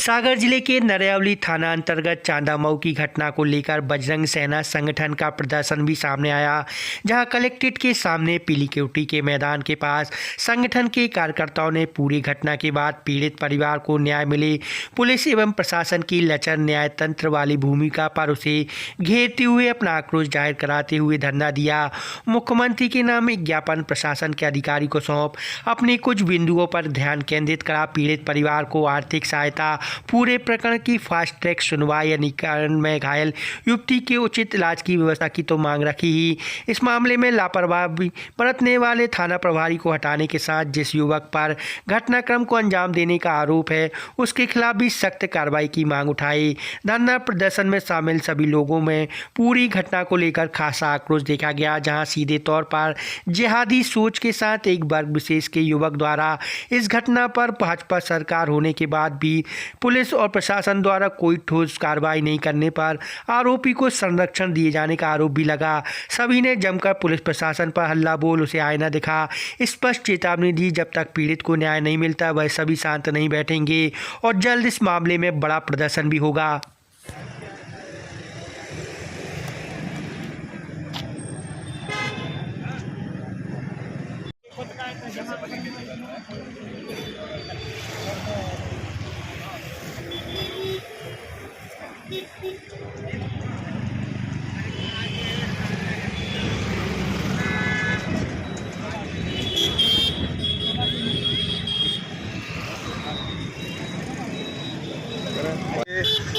सागर जिले के नरैवली थाना अंतर्गत चांदामऊ की घटना को लेकर बजरंग सेना संगठन का प्रदर्शन भी सामने आया, जहां कलेक्ट्रेट के सामने पीली केवटी के मैदान के पास संगठन के कार्यकर्ताओं ने पूरी घटना के बाद पीड़ित परिवार को न्याय मिले, पुलिस एवं प्रशासन की लचर न्याय तंत्र वाली भूमिका पर उसे घेरते हुए अपना आक्रोश जाहिर कराते हुए धरना दिया। मुख्यमंत्री के नाम एक ज्ञापन प्रशासन के अधिकारी को सौंप अपने कुछ बिंदुओं पर ध्यान केंद्रित करा पीड़ित परिवार को आर्थिक सहायता, पूरे प्रकरण की फास्ट ट्रैक सुनवाई या निकारण में घायल युवती के उचित इलाज की व्यवस्था की तो मांग रखी ही। इस मामले में लापरवाही बरतने वाले थाना प्रभारी को हटाने के साथ जिस युवक पर घटनाक्रम को अंजाम देने का आरोप है उसके खिलाफ भी सख्त कार्रवाई की मांग उठाई। धरना प्रदर्शन में शामिल सभी लोगों में पूरी घटना को लेकर खासा आक्रोश देखा गया, जहां सीधे तौर पर जिहादी सोच के साथ एक वर्ग विशेष के युवक द्वारा इस घटना पर भाजपा सरकार होने के बाद भी पुलिस और प्रशासन द्वारा कोई ठोस कार्रवाई नहीं करने पर आरोपी को संरक्षण दिए जाने का आरोप भी लगा। सभी ने जमकर पुलिस प्रशासन पर हल्ला बोल उसे आईना दिखा, स्पष्ट चेतावनी दी जब तक पीड़ित को न्याय नहीं मिलता वह सभी शांत नहीं बैठेंगे और जल्द इस मामले में बड़ा प्रदर्शन भी होगा।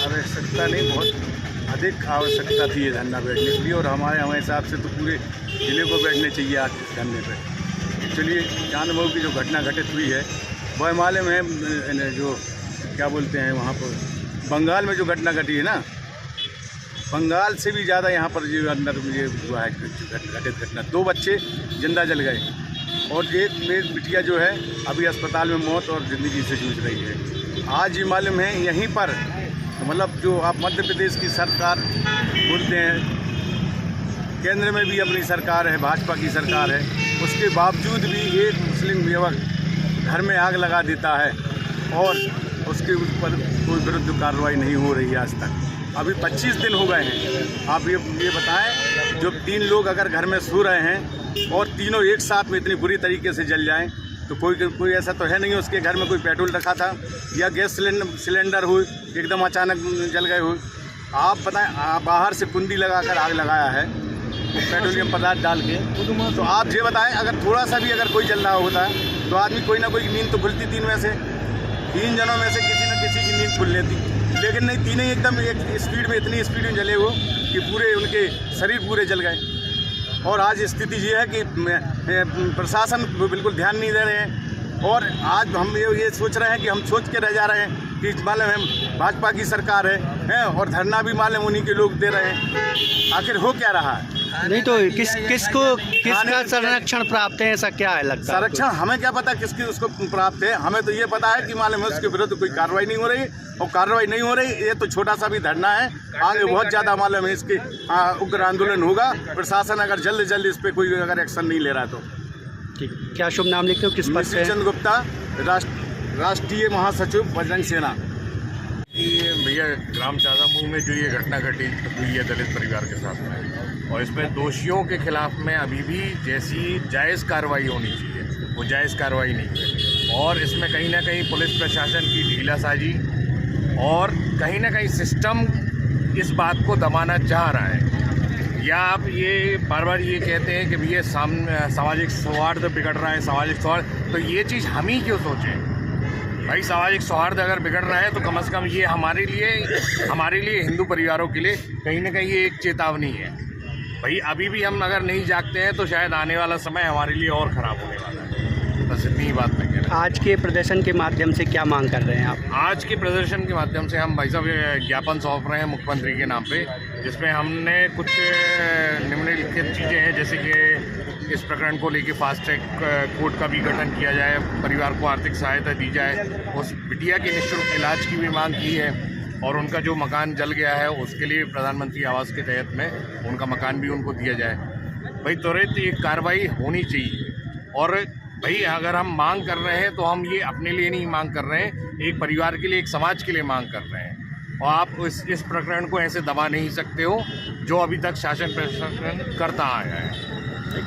आवश्यकता नहीं, बहुत अधिक आवश्यकता थी ये धरना बैठने के लिए और हमारे हिसाब से तो पूरे जिले को बैठने चाहिए आज इस धरने पर। चलिए, चांदमऊ की जो घटना घटित हुई है वह मालूम है, जो क्या बोलते हैं वहाँ पर बंगाल में जो घटना घटी है ना, बंगाल से भी ज़्यादा यहाँ पर जो अंदर ये हुआ है घटित घटना। 2 बच्चे जिंदा जल गए और एक बिटिया जो है अभी अस्पताल में मौत और ज़िंदगी से जूझ रही है। आज ये मालूम है यहीं पर मतलब जो आप मध्य प्रदेश की सरकार बोलते हैं, केंद्र में भी अपनी सरकार है, भाजपा की सरकार है, उसके बावजूद भी एक मुस्लिम युवक घर में आग लगा देता है और उसके ऊपर कोई विरुद्ध कार्रवाई नहीं हो रही है आज तक। अभी 25 दिन हो गए हैं। आप ये बताएं, जो 3 लोग अगर घर में सो रहे हैं और तीनों एक साथ में इतनी बुरी तरीके से जल जाएं तो कोई ऐसा तो है नहीं उसके घर में कोई पेट्रोल रखा था या गैस सिलेंडर हो एकदम अचानक जल गए हो। आप बताएं, आप बाहर से कुंडी लगाकर आग लगाया है पेट्रोलियम पदार्थ डाल के, तो आप ये बताएं अगर थोड़ा सा भी अगर कोई जल रहा होता है तो आदमी कोई ना कोई नींद तो खुलती। 3 जनों में से किसी न किसी की नींद खुल लेती, लेकिन नहीं, तीनों एकदम एक स्पीड में, इतनी स्पीड में जले वो कि पूरे उनके शरीर पूरे जल गए। और आज स्थिति ये है कि प्रशासन बिल्कुल ध्यान नहीं दे रहे हैं और आज हम ये सोच रहे हैं कि हम सोच के रह जा रहे हैं कि मालूम है भाजपा की सरकार है और धरना भी मालूम उन्हीं के लोग दे रहे हैं। आखिर हो क्या रहा है? नहीं तो किसका संरक्षण प्राप्त है, ऐसा क्या है लगता है? संरक्षण हमें क्या पता किसकी उसको प्राप्त है। हमें तो ये पता है कि मालूम है उसके विरुद्ध कोई कार्रवाई नहीं हो रही और कार्रवाई नहीं हो रही। ये तो छोटा सा भी धरना है, आगे बहुत ज़्यादा मालूम है इसके उग्र आंदोलन होगा। प्रशासन अगर जल्द इस पर कोई अगर एक्शन नहीं ले रहा तो। ठीक, क्या शुभ नाम लिखते हो? किस पद से? चंद्र गुप्ता, राष्ट्रीय महासचिव बजरंग सेना। ये भैया ग्राम चांदामऊ में जो ये घटना घटी हुई है दलित परिवार के साथ में, और इसमें दोषियों के खिलाफ में अभी भी जैसी जायज़ कार्रवाई होनी चाहिए वो जायज़ कार्रवाई नहीं है और इसमें कहीं ना कहीं पुलिस प्रशासन की ढीलासाजी और कहीं ना कहीं सिस्टम इस बात को दबाना चाह रहा है। या आप ये बार बार ये कहते हैं कि भैया सामाजिक सौहार्द बिगड़ रहा है, सामाजिक सौहार्द, तो ये चीज़ हम ही क्यों सोचें भाई? सामाजिक सौहार्द अगर बिगड़ रहा है तो कम से कम ये हमारे लिए हिंदू परिवारों के लिए कहीं ना कहीं ये एक चेतावनी है भाई। अभी भी हम अगर नहीं जागते हैं तो शायद आने वाला समय हमारे लिए और ख़राब होने वाला है। बस इतनी ही बात मैं कह रहा हूँ। आज के प्रदर्शन के माध्यम से क्या मांग कर रहे हैं आप? आज के प्रदर्शन के माध्यम से हम भाई साहब ज्ञापन सौंप रहे हैं मुख्यमंत्री के नाम पे, जिसमें हमने कुछ निम्नलिखित चीज़ें हैं, जैसे कि इस प्रकरण को लेकर फास्ट ट्रैक कोर्ट का भी गठन किया जाए, परिवार को आर्थिक सहायता दी जाए, उस बिटिया के निःशुल्क इलाज की भी मांग की है और उनका जो मकान जल गया है उसके लिए प्रधानमंत्री आवास के तहत में उनका मकान भी उनको दिया जाए। भाई त्वरित एक कार्रवाई होनी चाहिए और भाई अगर हम मांग कर रहे हैं तो हम ये अपने लिए नहीं मांग कर रहे हैं, एक परिवार के लिए, एक समाज के लिए मांग कर रहे हैं। और आप इस प्रकरण को ऐसे दबा नहीं सकते हो जो अभी तक शासन प्रशासन करता आया है।